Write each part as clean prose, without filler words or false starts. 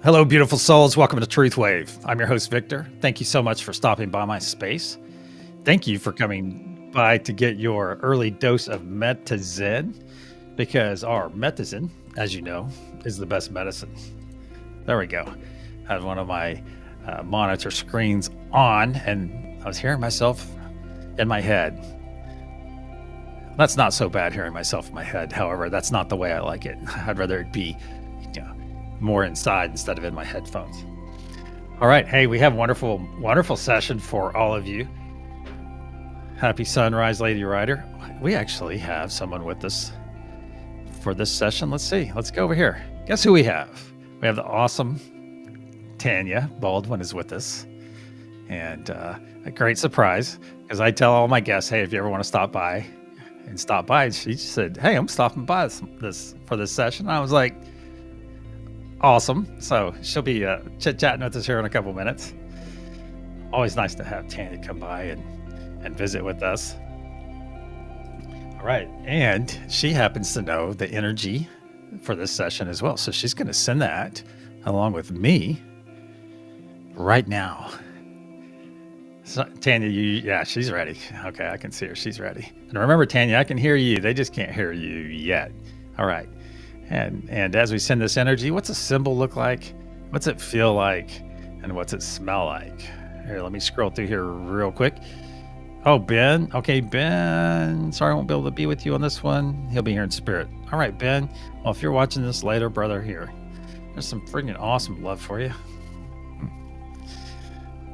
Hello, beautiful souls. Welcome to TruthWave. I'm your host, Victor. Thank you so much for stopping by my space. Thank you for coming by to get your early dose of medicine, because our medicine, as you know, is the best medicine. There we go. I had one of my monitor screens on, and I was hearing myself in my head. That's not so bad, hearing myself in my head. However, that's not the way I like it. I'd rather it be more inside instead of in my headphones. All right. Hey, we have a wonderful session for all of you. Happy sunrise, Lady Rider. We actually have someone with us for this session. Let's see. Let's go over here. Guess who we have? We have the awesome Tanya Baldwin is with us. And a great surprise, because I tell all my guests, hey, if you ever want to stop by, she said, hey, I'm stopping by this for this session. And I was like, awesome. So she'll be chit-chatting with us here in a couple minutes. Always nice to have Tanya come by and visit with us. All right. And she happens to know the energy for this session as well. So she's going to send that along with me right now. So, Tanya, she's ready. Okay, I can see her. She's ready. And remember, Tanya, I can hear you. They just can't hear you yet. All right. And as we send this energy, what's a symbol look like? What's it feel like? And what's it smell like? Here, let me scroll through here real quick. Oh, Ben. Okay, Ben. Sorry I won't be able to be with you on this one. He'll be here in spirit. All right, Ben. Well, if you're watching this later, brother, here. There's some freaking awesome love for you.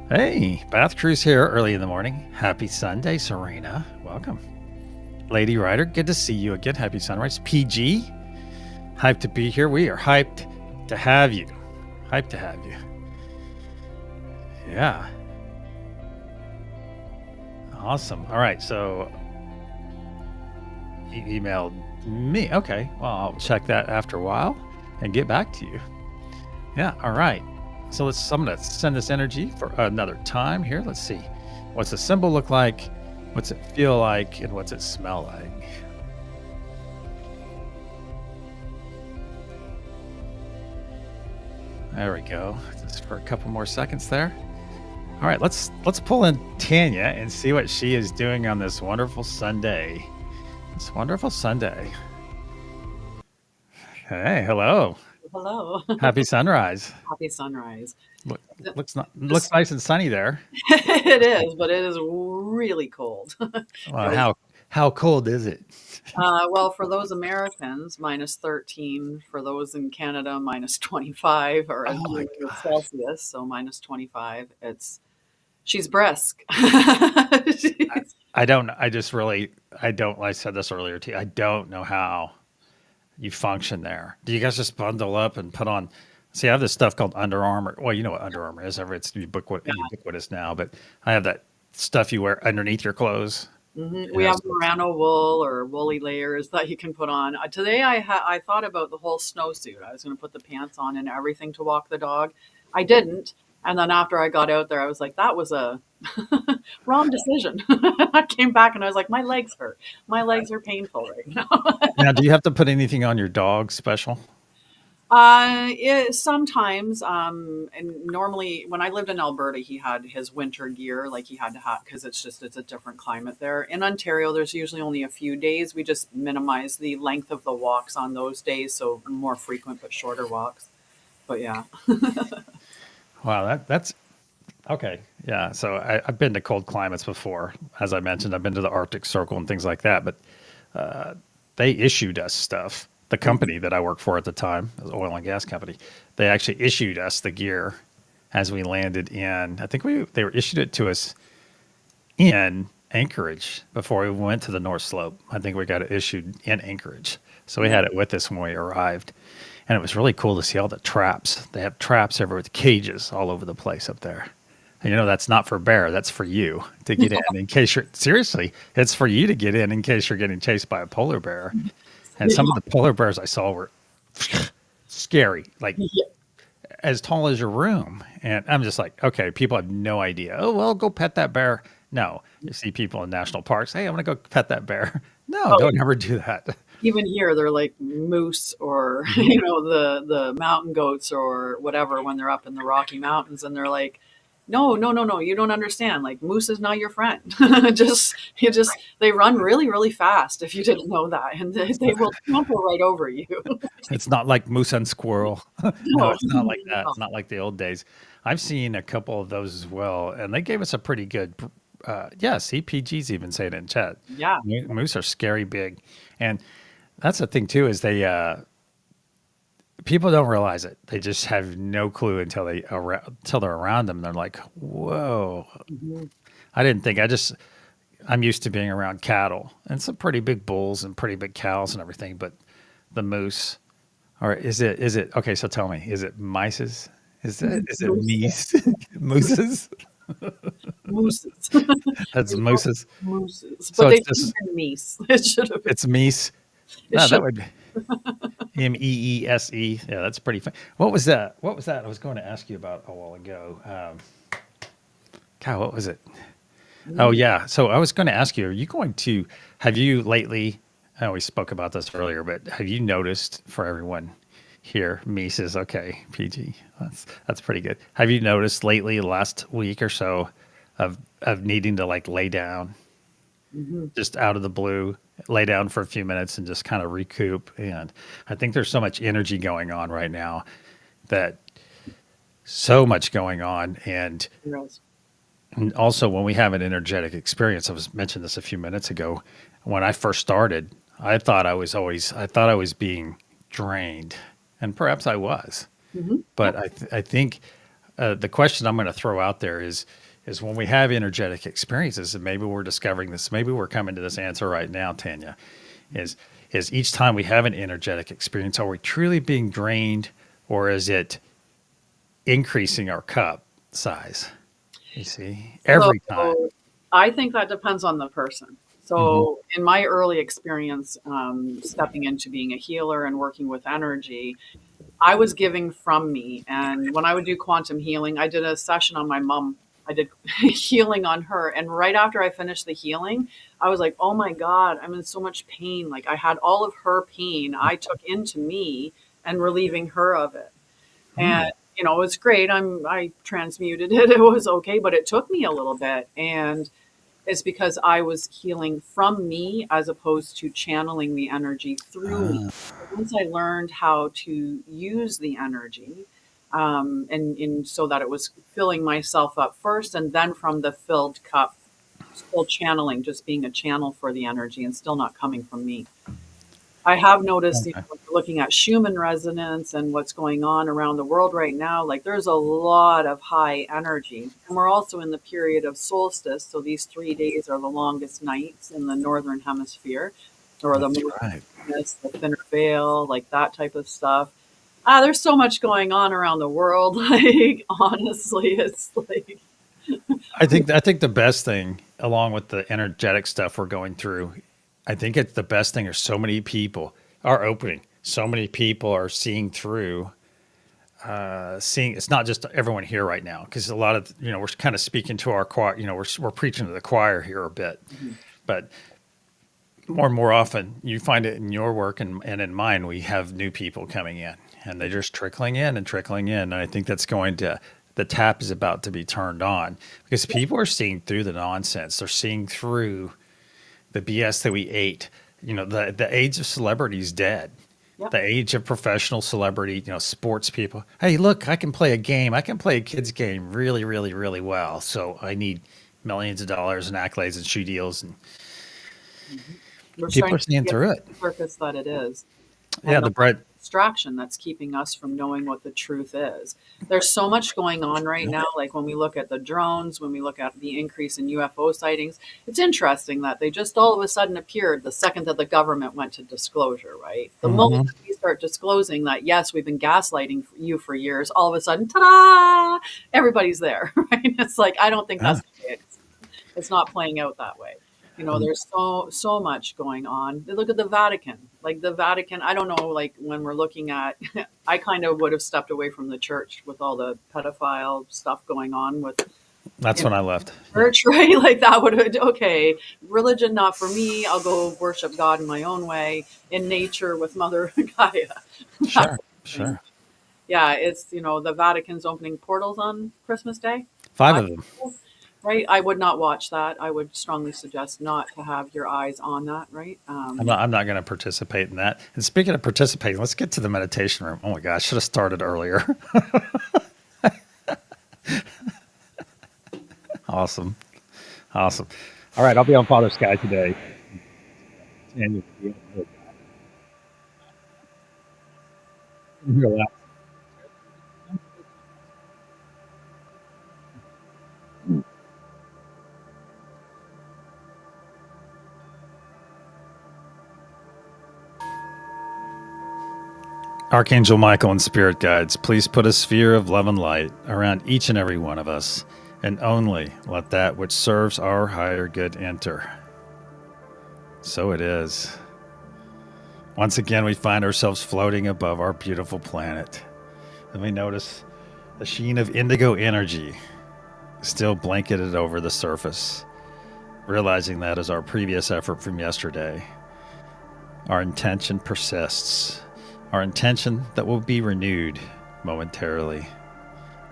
Hey, Bath Crew's here early in the morning. Happy Sunday, Serena. Welcome. Lady Rider, good to see you again. Happy sunrise. PG. Hyped to be here. We are hyped to have you. Hyped to have you. Yeah. Awesome. All right. So you emailed me. Okay. Well, I'll check that after a while and get back to you. Yeah. All right. So I'm going to send this energy for another time here. Let's see. What's the symbol look like? What's it feel like? And what's it smell like? There we go. Just for a couple more seconds there. All right, let's pull in Tanya and see what she is doing on this wonderful Sunday. This wonderful Sunday. Hey, hello. Hello. Happy sunrise. Happy sunrise. Looks nice and sunny there. It is, but it is really cold. Well, how cold is it? Well, for those Americans, -13. For those in Canada, -25, or Celsius, so -25. She's brisk. I said this earlier too. I don't know how you function there. Do you guys just bundle up and put on? See, I have this stuff called Under Armour. Well, you know what Under Armour is. It's ubiquitous now, but I have that stuff you wear underneath your clothes. Mm-hmm. We have merino wool or woolly layers that you can put on. Today I thought about the whole snowsuit. I was going to put the pants on and everything to walk the dog. I didn't. And then after I got out there, I was like, that was a wrong decision. I came back and I was like, my legs hurt. My legs are painful right now. Now, do you have to put anything on your dog special? Sometimes, and normally when I lived in Alberta, he had his winter gear, like he had to have, because it's a different climate there. In Ontario, there's usually only a few days. We just minimize the length of the walks on those days, so more frequent but shorter walks. But yeah. Wow, that's okay. Yeah, so I've been to cold climates before. As I mentioned, I've been to the Arctic Circle and things like that, but they issued us stuff. The company that I worked for at the time, the oil and gas company, they actually issued us the gear as we landed in. I think they issued it to us in Anchorage before we went to the North Slope. I think we got it issued in Anchorage, so we had it with us when we arrived, and it was really cool to see all the traps. They have traps everywhere with cages all over the place up there. And that's not for bear. That's for you to get in case you're seriously. It's for you to get in case you're getting chased by a polar bear. And some of the polar bears I saw were scary, like as tall as your room. And I'm just like, okay, people have no idea. Oh, well, go pet that bear. No, you see people in national parks. Hey, I'm going to go pet that bear. No, Oh, don't ever do that. even here, they're like moose or, Mhm. the mountain goats or whatever when they're up in the Rocky Mountains, and they're like, no, no, no, no, you don't understand. Like moose is not your friend. They run really, really fast if you didn't know that, and It's they not, will trample right over you. it's not like moose and squirrel. No, No, it's not like that. no. Not like the old days. I've seen a couple of those as well, and they gave us a pretty good. Yeah, CPG's even saying it in chat. Yeah. Moose are scary big, and that's the thing too is they people don't realize it. They just have no clue until they're around them. They're like, "Whoa, Mhm. I didn't think. I'm used to being around cattle and some pretty big bulls and pretty big cows and everything, but the moose, or is it okay? So tell me, is it mices? Is it Moose, meese? Mooses? mooses. That's There's no mooses. mooses, So but they it's should have just been meese. It should have been. it's meese. It No, that should. would be Meese. Yeah, that's pretty fun. What was that? What was that? I was going to ask you about a while ago. God, what was it? Oh Mm, yeah. So I was going to ask you, have you lately, I know we spoke about this earlier, but have you noticed for everyone here, Mises, okay, PG, that's pretty good. Have you noticed lately, last week or so, of needing to like lay down mhm. just out of the blue, lay down for a few minutes and just kind of recoup? And I think there's so much energy going on right now that so much going on. And also, when we have an energetic experience, I was mentioned this a few minutes ago. When I first started, I thought I was being drained, and perhaps I was. Mhm. But I think the question I'm going to throw out there is when we have energetic experiences, and maybe we're discovering this, maybe we're coming to this answer right now, Tanya, is is each time we have an energetic experience, are we truly being drained, or is it increasing our cup size? You see, So every time. I think that depends on the person. Hmm. So in my early experience, stepping into being a healer and working with energy, I was giving from me. And when I would do quantum healing, I did a session on my mom. I did healing on her. And right after I finished the healing, I was like, oh my God, I'm in so much pain. Like I had all of her pain I took into me and relieving her of it. Hmm. And it was great. I transmuted it. It was okay, but it took me a little bit. And it's because I was healing from me as opposed to channeling the energy through me. Ah, Once I learned how to use the energy, and so that it was filling myself up first, and then from the filled cup, still channeling, just being a channel for the energy and still not coming from me. I have noticed, okay. when you're looking at Schumann resonance and what's going on around the world right now, like there's a lot of high energy. And we're also in the period of solstice. So these 3 days are the longest nights in the northern hemisphere, or the That's most right. darkness, the thinner veil, like that type of stuff. There's so much going on around the world. Like, honestly, it's like, I think the best thing, along with the energetic stuff we're going through, I think it's the best thing. Is so many people are opening. So many people are seeing through. Seeing it's not just everyone here right now, because a lot of we're kind of speaking to our choir. We're preaching to the choir here a bit, Mhm. but more and more often you find it in your work and in mine, we have new people coming in and they're just trickling in and trickling in. And I think the tap is about to be turned on because people are seeing through the nonsense. They're seeing through the BS that we ate. The age of celebrity is dead. Yep. The age of professional celebrity, sports people. Hey, look, I can play a game. I can play a kid's game really, really, really well. So I need millions of dollars and accolades and shoe deals. And Mhm. We're people starting are to seeing see it through for it. the circus that it is, Yeah, and the the bread. distraction that's keeping us from knowing what the truth is. There's so much going on right now, like when we look at the drones, when we look at the increase in UFO sightings. It's interesting that they just all of a sudden appeared the second that the government went to disclosure, right? The moment Mhm. that we start disclosing that, yes, we've been gaslighting you for years, all of a sudden, ta-da, everybody's there, right? It's like, I don't think Yeah. that's the way it's not playing out that way. Um, There's so much going on. Look at the Vatican. Like the Vatican, I don't know, like when we're looking at I kind of would have stepped away from the church with all the pedophile stuff going on with That's when I left. Yeah. Church, right? Like that would have, okay, religion not for me. I'll go worship God in my own way in nature with Mother Gaia. That Sure. thing. Sure. Yeah, it's the Vatican's opening portals on Christmas Day. 5 5 of them. portals, right? I would not watch that. I would strongly suggest not to have your eyes on that, right? I'm not going to participate in that. And speaking of participating, let's get to the meditation room. Oh my gosh, should have started earlier. Awesome. Awesome. All right, I'll be on Father Sky today. And you'll laugh. Archangel Michael and Spirit Guides, please put a sphere of love and light around each and every one of us, and only let that which serves our higher good enter. So it is. Once again, we find ourselves floating above our beautiful planet, and we notice the sheen of indigo energy still blanketed over the surface. Realizing that as our previous effort from yesterday, our intention persists. Our intention that will be renewed momentarily.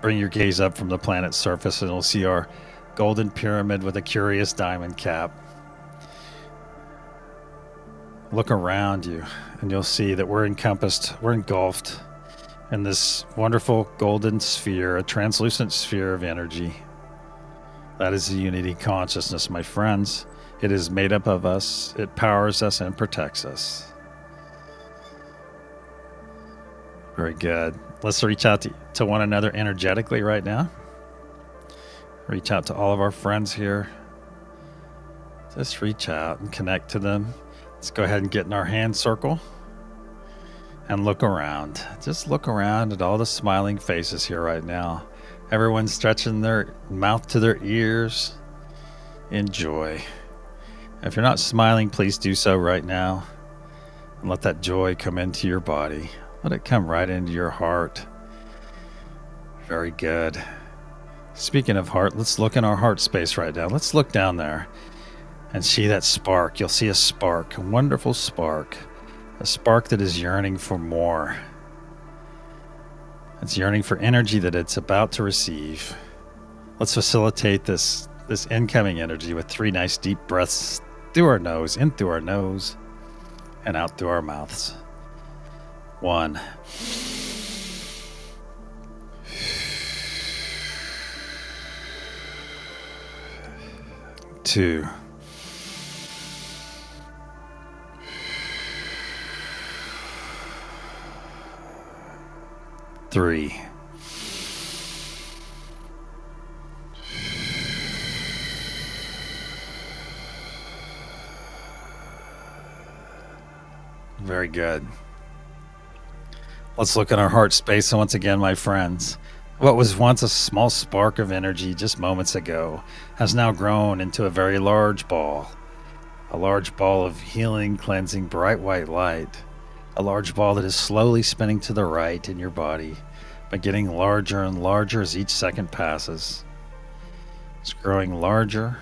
Bring your gaze up from the planet's surface and you'll see our golden pyramid with a curious diamond cap. Look around you and you'll see that we're engulfed in this wonderful golden sphere, a translucent sphere of energy. That is the unity consciousness, my friends. It is made up of us, it powers us and protects us. Very good. Let's reach out to one another energetically right now. Reach out to all of our friends here. Just reach out and connect to them. Let's go ahead and get in our hand circle and look around. Just look around at all the smiling faces here right now. Everyone's stretching their mouth to their ears. Enjoy. If you're not smiling, please do so right now. And let that joy come into your body. Let it come right into your heart. Very good. Speaking of heart, let's look in our heart space right now. Let's look down there and see that spark. You'll see a spark, a wonderful spark. A spark that is yearning for more. It's yearning for energy that it's about to receive. Let's facilitate this incoming energy with 3 nice deep breaths through our nose, in through our nose, and out through our mouths. 1. 2. 3. Very good. Let's look at our heart space once again, my friends. What was once a small spark of energy just moments ago has now grown into a very large ball. A large ball of healing, cleansing, bright white light. A large ball that is slowly spinning to the right in your body, but getting larger and larger as each second passes. It's growing larger.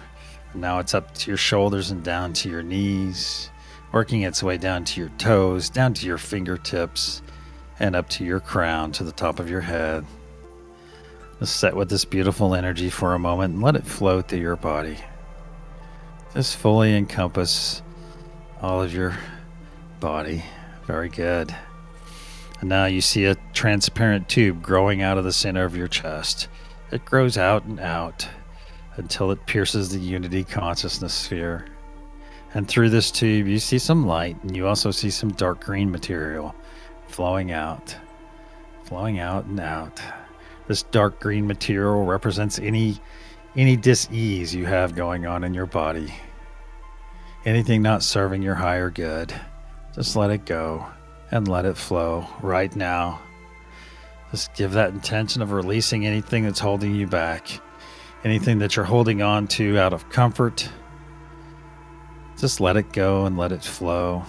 Now it's up to your shoulders and down to your knees, working its way down to your toes, down to your fingertips, and up to your crown, to the top of your head. Just sit with this beautiful energy for a moment and let it flow through your body. Just fully encompass all of your body. Very good. And now you see a transparent tube growing out of the center of your chest. It grows out and out until it pierces the unity consciousness sphere. And through this tube, you see some light, and you also see some dark green material flowing out and out. This dark green material represents any dis-ease you have going on in your body. Anything not serving your higher good. Just let it go and let it flow right now. Just give that intention of releasing anything that's holding you back. Anything that you're holding on to out of comfort. Just let it go and let it flow.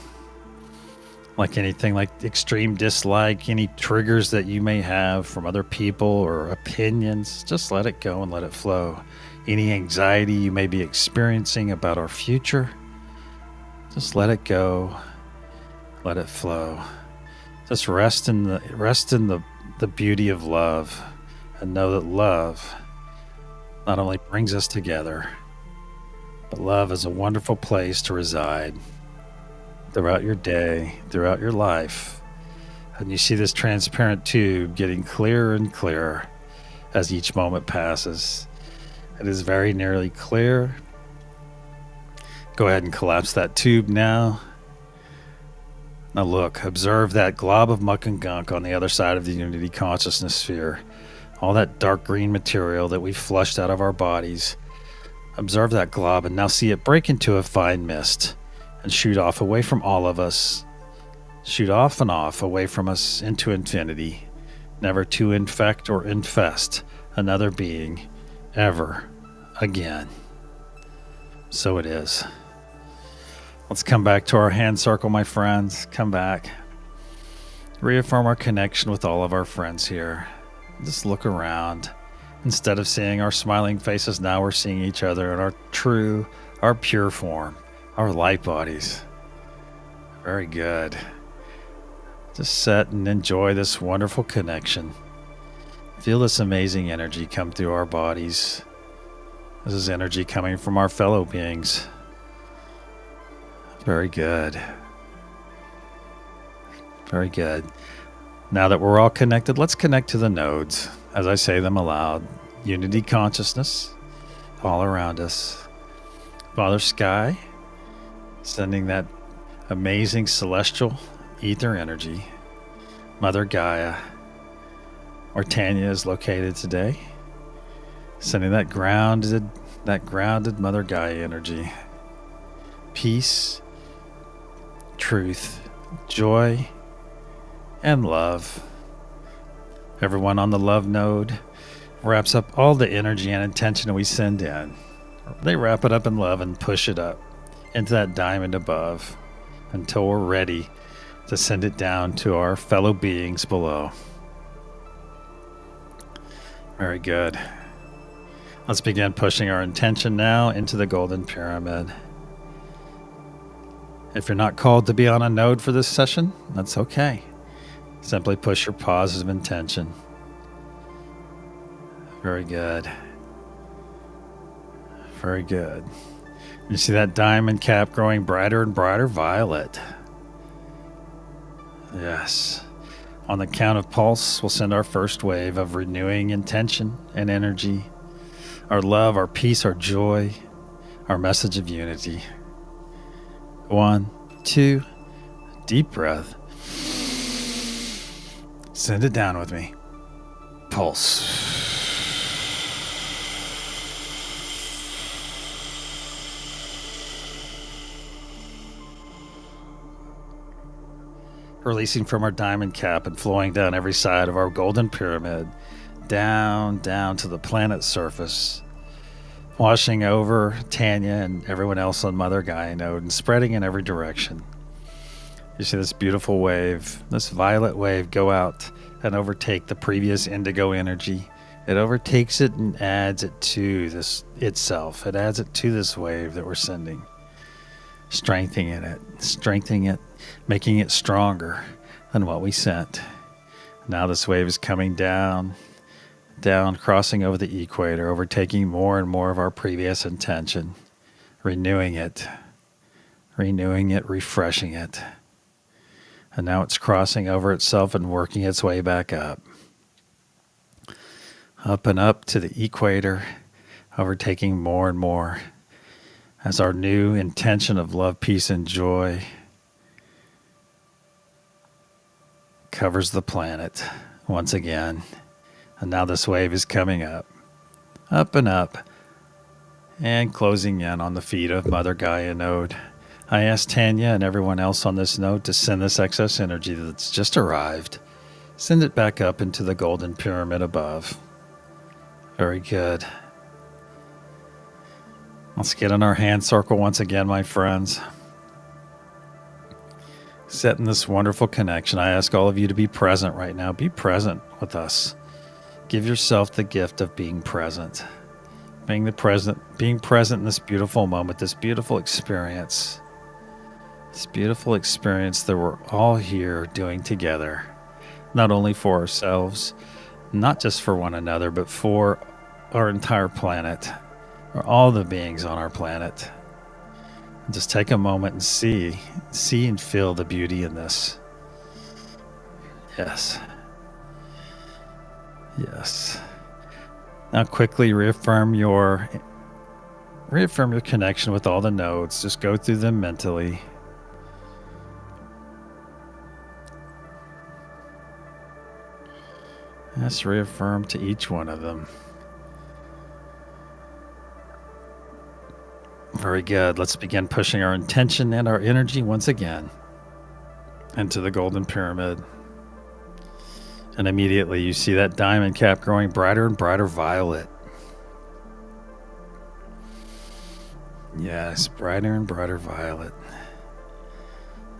like anything like extreme dislike, any triggers that you may have from other people or opinions, just let it go and let it flow. Any anxiety you may be experiencing about our future, just let it go, let it flow. Just rest in the beauty of love, and know that love not only brings us together, but love is a wonderful place to reside throughout your day, throughout your life. And you see this transparent tube getting clearer and clearer as each moment passes. It is very nearly clear. Go ahead and collapse that tube now. Now look, observe that glob of muck and gunk on the other side of the unity consciousness sphere. All that dark green material that we flushed out of our bodies. Observe that glob and now see it break into a fine mist and shoot off away from all of us. Shoot off and off away from us into infinity, never to infect or infest another being ever again. So it is. Let's come back to our hand circle, my friends. Come back. Reaffirm our connection with all of our friends here. Just look around. Instead of seeing our smiling faces, now we're seeing each other in our true, our pure form, our light bodies. Very good. Just sit and enjoy this wonderful connection. Feel this amazing energy come through our bodies. This is energy coming from our fellow beings. Very good. Very good. Now that we're all connected, let's connect to the nodes. As I say them aloud, unity consciousness all around us. Father Sky, sending that amazing celestial ether energy. Mother Gaia, where Tanya is located today, sending that grounded Mother Gaia energy. Peace, truth, joy, and love. Everyone on the love node wraps up all the energy and intention we send in. They wrap it up in love and push it up into that diamond above until we're ready to send it down to our fellow beings below. Very good. Let's begin pushing our intention now into the golden pyramid. If you're not called to be on a node for this session, that's okay. Simply push your positive intention. Very good. Very good. You see that diamond cap growing brighter and brighter violet. Yes. On the count of pulse, we'll send our first wave of renewing intention and energy, our love, our peace, our joy, our message of unity. 1, 2, deep breath. Send it down with me. Pulse. Releasing from our diamond cap and flowing down every side of our golden pyramid, down to the planet's surface, washing over Tanya and everyone else on Mother Gaia node and spreading in every direction. You see this beautiful wave, this violet wave, go out and overtake the previous indigo energy. It overtakes it and adds it to this itself. It adds it to this wave that we're sending, strengthening it, making it stronger than what we sent. Now this wave is coming down, crossing over the equator, overtaking more and more of our previous intention, renewing it, refreshing it. And now it's crossing over itself and working its way back up and up to the equator, overtaking more and more as our new intention of love, peace, and joy covers the planet once again. And now this wave is coming up and up, and closing in on the feet of Mother Gaia node. I asked Tanya and everyone else on this node to send this excess energy that's just arrived. Send it back up into the golden pyramid above. Very good. Let's get in our hand circle once again, my friends. Setting this wonderful connection. I ask all of you to be present right now. Be present with us. Give yourself the gift of being present. Being present in this beautiful moment, this beautiful experience. This beautiful experience that we're all here doing together. Not only for ourselves, not just for one another, but for our entire planet, or all the beings on our planet. Just take a moment and see and feel the beauty in this. Yes. Yes. Now quickly reaffirm your connection with all the nodes. Just go through them mentally. Let's reaffirm to each one of them. Very good. Let's begin pushing our intention and our energy once again into the golden pyramid. And immediately you see that diamond cap growing brighter and brighter violet. Yes, brighter and brighter violet.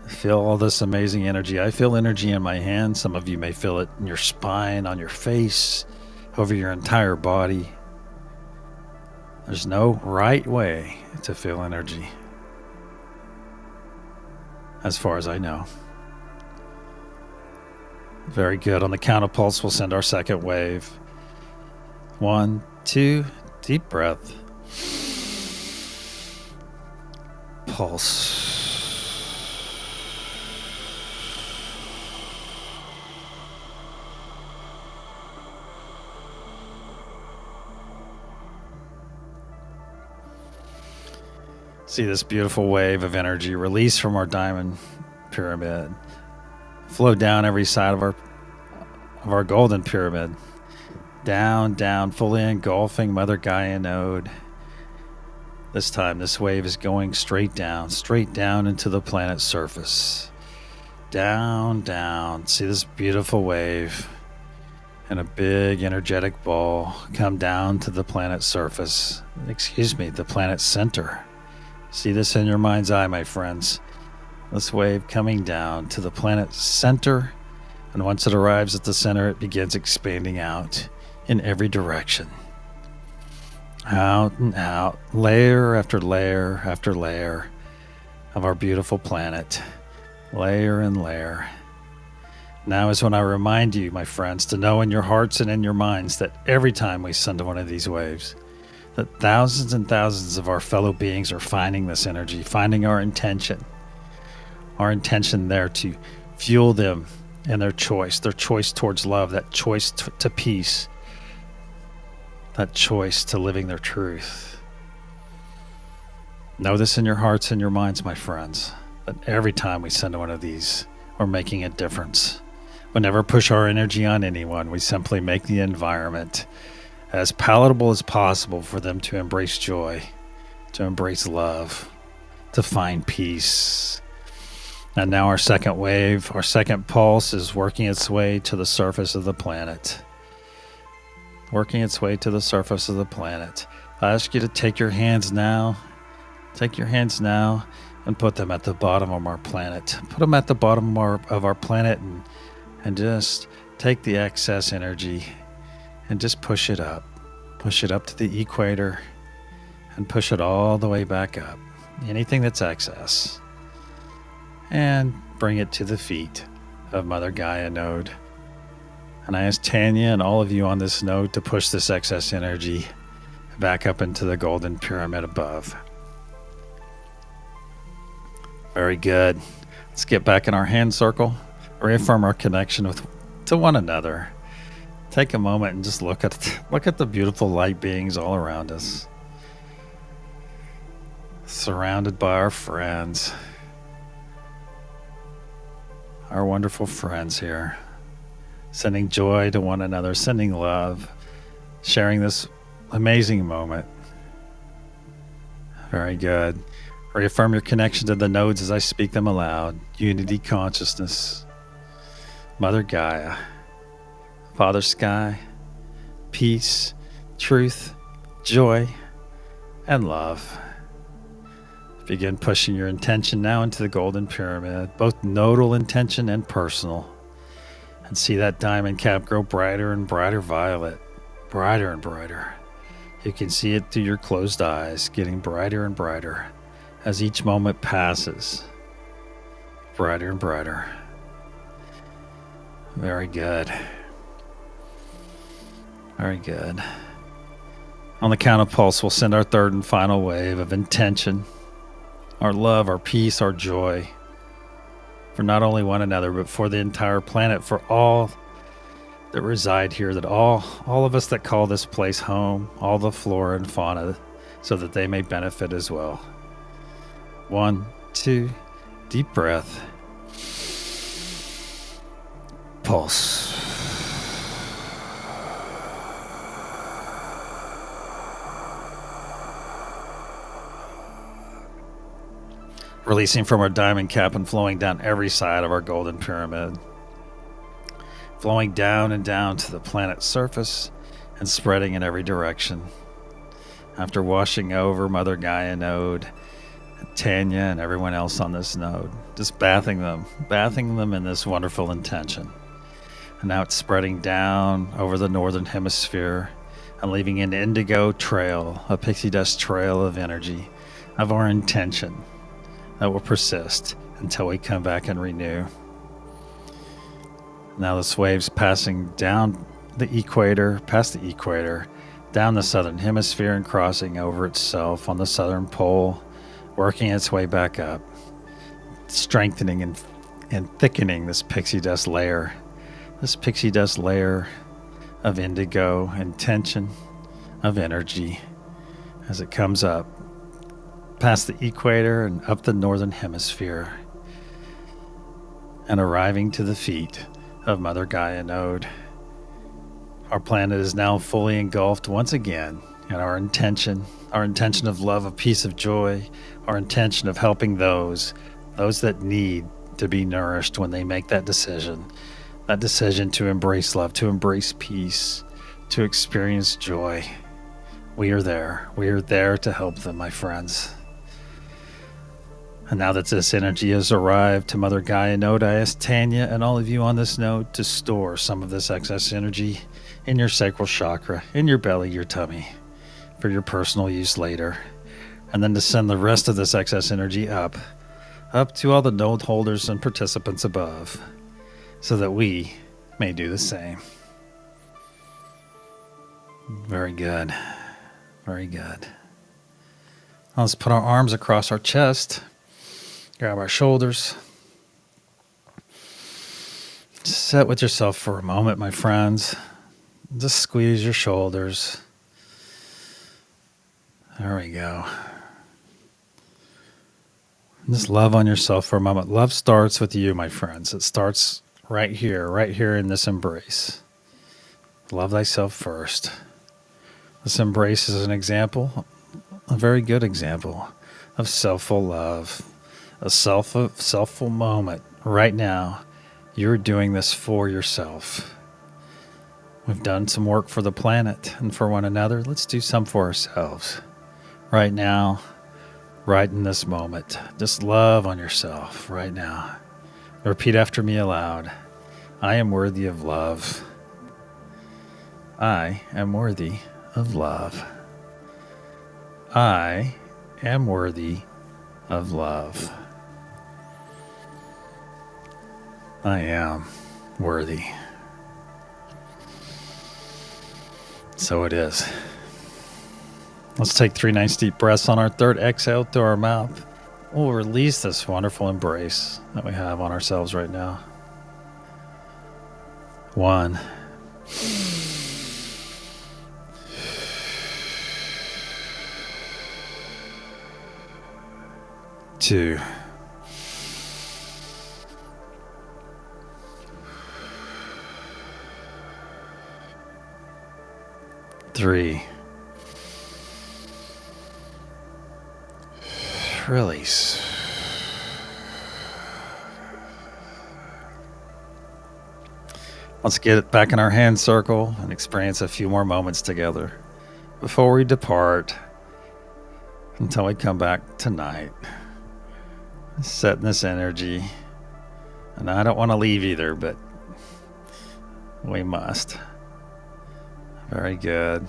Feel all this amazing energy. I feel energy in my hands. Some of you may feel it in your spine, on your face, over your entire body. There's no right way to feel energy, as far as I know. Very good. On the count of pulse, we'll send our second wave. 1, 2, deep breath. Pulse. See this beautiful wave of energy release from our diamond pyramid, flow down every side of our golden pyramid, down, fully engulfing Mother Gaia node. This time, this wave is going straight down into the planet's surface. Down. See this beautiful wave and a big energetic ball come down to the planet's surface. The planet's center. See this in your mind's eye, my friends. This wave coming down to the planet's center, and once it arrives at the center, it begins expanding out in every direction. Out and out, layer after layer after layer of our beautiful planet. Layer and layer. Now is when I remind you, my friends, to know in your hearts and in your minds that every time we send one of these waves, that thousands and thousands of our fellow beings are finding this energy, finding our intention there to fuel them in their choice towards love, that choice to peace, that choice to living their truth. Know this in your hearts and your minds, my friends, that every time we send one of these, we're making a difference. We never push our energy on anyone. We simply make the environment as palatable as possible for them to embrace joy, to embrace love, to find peace. And now our second wave, our second pulse is working its way to the surface of the planet. I ask you to take your hands now and put them at the bottom of our planet. Put them at the bottom of our planet and just take the excess energy and just push it up to the equator and push it all the way back up. Anything that's excess. And bring it to the feet of Mother Gaia node. And I ask Tanya and all of you on this node to push this excess energy back up into the golden pyramid above. Very good. Let's get back in our hand circle. Reaffirm our connection to one another. Take a moment and just look at the beautiful light beings all around us. Surrounded by our friends. Our wonderful friends here. Sending joy to one another, sending love, sharing this amazing moment. Very good. Reaffirm your connection to the nodes as I speak them aloud. Unity consciousness. Mother Gaia. Father Sky, peace, truth, joy, and love. Begin pushing your intention now into the golden pyramid, both nodal intention and personal. And see that diamond cap grow brighter and brighter violet, brighter and brighter. You can see it through your closed eyes, getting brighter and brighter as each moment passes. Brighter and brighter. Very good. Very good. On the count of pulse, we'll send our third and final wave of intention, our love, our peace, our joy, for not only one another, but for the entire planet, for all that reside here, that all of us that call this place home, all the flora and fauna, so that they may benefit as well. 1, 2, deep breath. Pulse. Releasing from our diamond cap and flowing down every side of our golden pyramid. Flowing down and down to the planet's surface and spreading in every direction. After washing over Mother Gaia node, Tanya and everyone else on this node, just bathing them in this wonderful intention. And now it's spreading down over the northern hemisphere and leaving an indigo trail, a pixie dust trail of energy, of our intention that will persist until we come back and renew. Now this wave's passing down the equator, past the equator, down the southern hemisphere and crossing over itself on the southern pole, working its way back up, strengthening and thickening this pixie dust layer of indigo intention, of energy, as it comes up past the equator and up the northern hemisphere and arriving to the feet of Mother Gaia node. Our planet is now fully engulfed once again in our intention of love, of peace, of joy, our intention of helping those that need to be nourished when they make that decision to embrace love, to embrace peace, to experience joy. We are there to help them, my friends. And now that this energy has arrived to Mother Gaia node, I ask Tanya and all of you on this node to store some of this excess energy in your sacral chakra, in your belly, your tummy, for your personal use later. And then to send the rest of this excess energy up to all the node holders and participants above, so that we may do the same. Very good. Very good. Let's put our arms across our chest. Grab our shoulders. Sit with yourself for a moment, my friends. Just squeeze your shoulders. There we go. Just love on yourself for a moment. Love starts with you, my friends. It starts right here in this embrace. Love thyself first. This embrace is an example, a very good example of selfful love. A selfful moment right now. You're doing this for yourself. We've done some work for the planet and for one another. Let's do some for ourselves. Right now, right in this moment. Just love on yourself right now. Repeat after me aloud. I am worthy of love. I am worthy of love. I am worthy of love. I am worthy. So it is. Let's take 3 nice deep breaths on our third exhale through our mouth. We'll release this wonderful embrace that we have on ourselves right now. 1. 2. 3. Release. Let's get it back in our hand circle and experience a few more moments together. Before we depart, until we come back tonight. Setting this energy. And I don't want to leave either, but we must. Very good.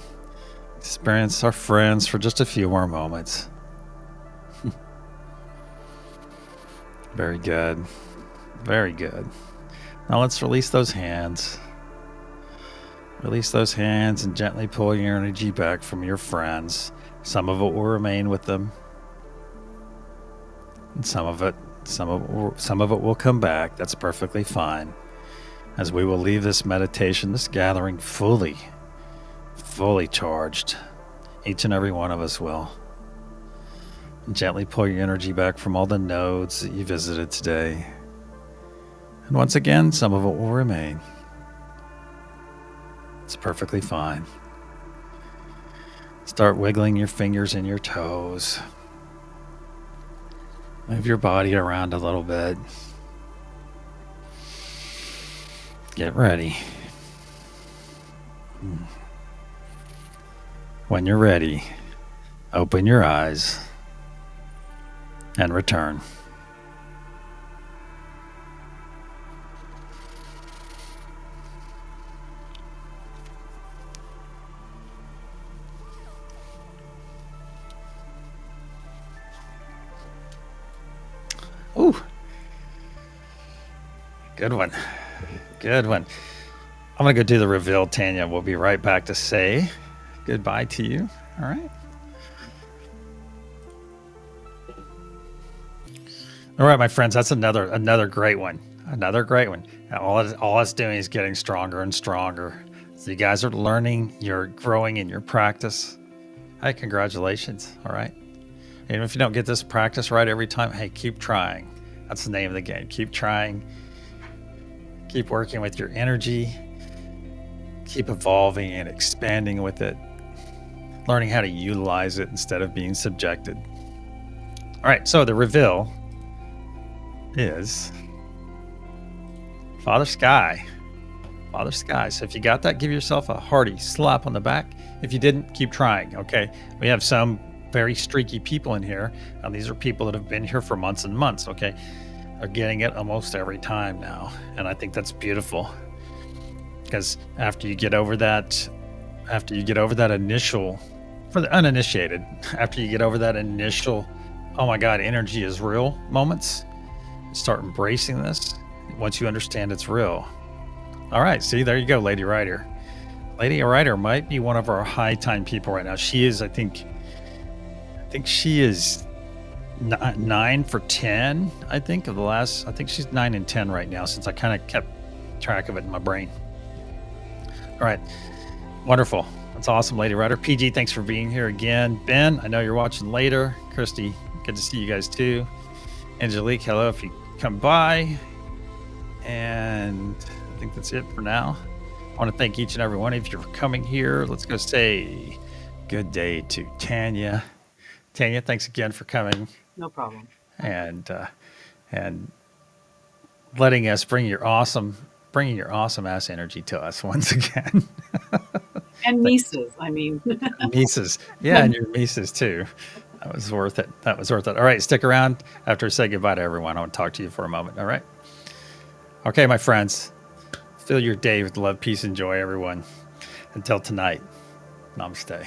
Experience our friends for just a few more moments. Very good. Very good. Now let's release those hands. Release those hands and gently pull your energy back from your friends. Some of it will remain with them. And some of it will come back. That's perfectly fine. As we will leave this meditation, this gathering fully charged. Each and every one of us will. And gently pull your energy back from all the nodes that you visited today. And once again, some of it will remain. It's perfectly fine. Start wiggling your fingers and your toes. Move your body around a little bit. Get ready. When you're ready, open your eyes and return. Ooh. Good one. Good one. I'm going to go do the reveal, Tanya. We'll be right back to say goodbye to you. All right. All right, my friends. That's another great one. Another great one. All it's doing is getting stronger and stronger. So you guys are learning. You're growing in your practice. Hey, congratulations. All right. And if you don't get this practice right every time, hey, keep trying. That's the name of the game. Keep trying. Keep working with your energy. Keep evolving and expanding with it. Learning how to utilize it instead of being subjected. All right, so the reveal is Father Sky. Father Sky. So if you got that, give yourself a hearty slap on the back. If you didn't, keep trying, okay? We have some very streaky people in here. These are people that have been here for months and months, okay? Are getting it almost every time now. And I think that's beautiful. Because after you get over that initial, for the uninitiated, after you get over that initial, oh my God, energy is real moments, start embracing this once you understand it's real. All right, see, there you go, Lady Rider. Lady Rider might be one of our high time people right now. She is, I think she is 9 for 10, I think, of the last, I think she's 9 and 10 right now, since I kind of kept track of it in my brain. All right. Wonderful. That's awesome, Lady Rider. PG, thanks for being here again. Ben, I know you're watching later. Christy, good to see you guys too. Angelique, hello if you come by. And I think that's it for now. I want to thank each and every one of you for coming here. Let's go say good day to Tanya. Tanya, thanks again for coming. No problem. And letting us bringing your awesome ass energy to us once again. And Mises, I mean. Mises. Yeah, and your Mises too. That was worth it. All right, stick around after I say goodbye to everyone. I want to talk to you for a moment. All right. Okay, my friends. Fill your day with love, peace, and joy, everyone. Until tonight. Namaste.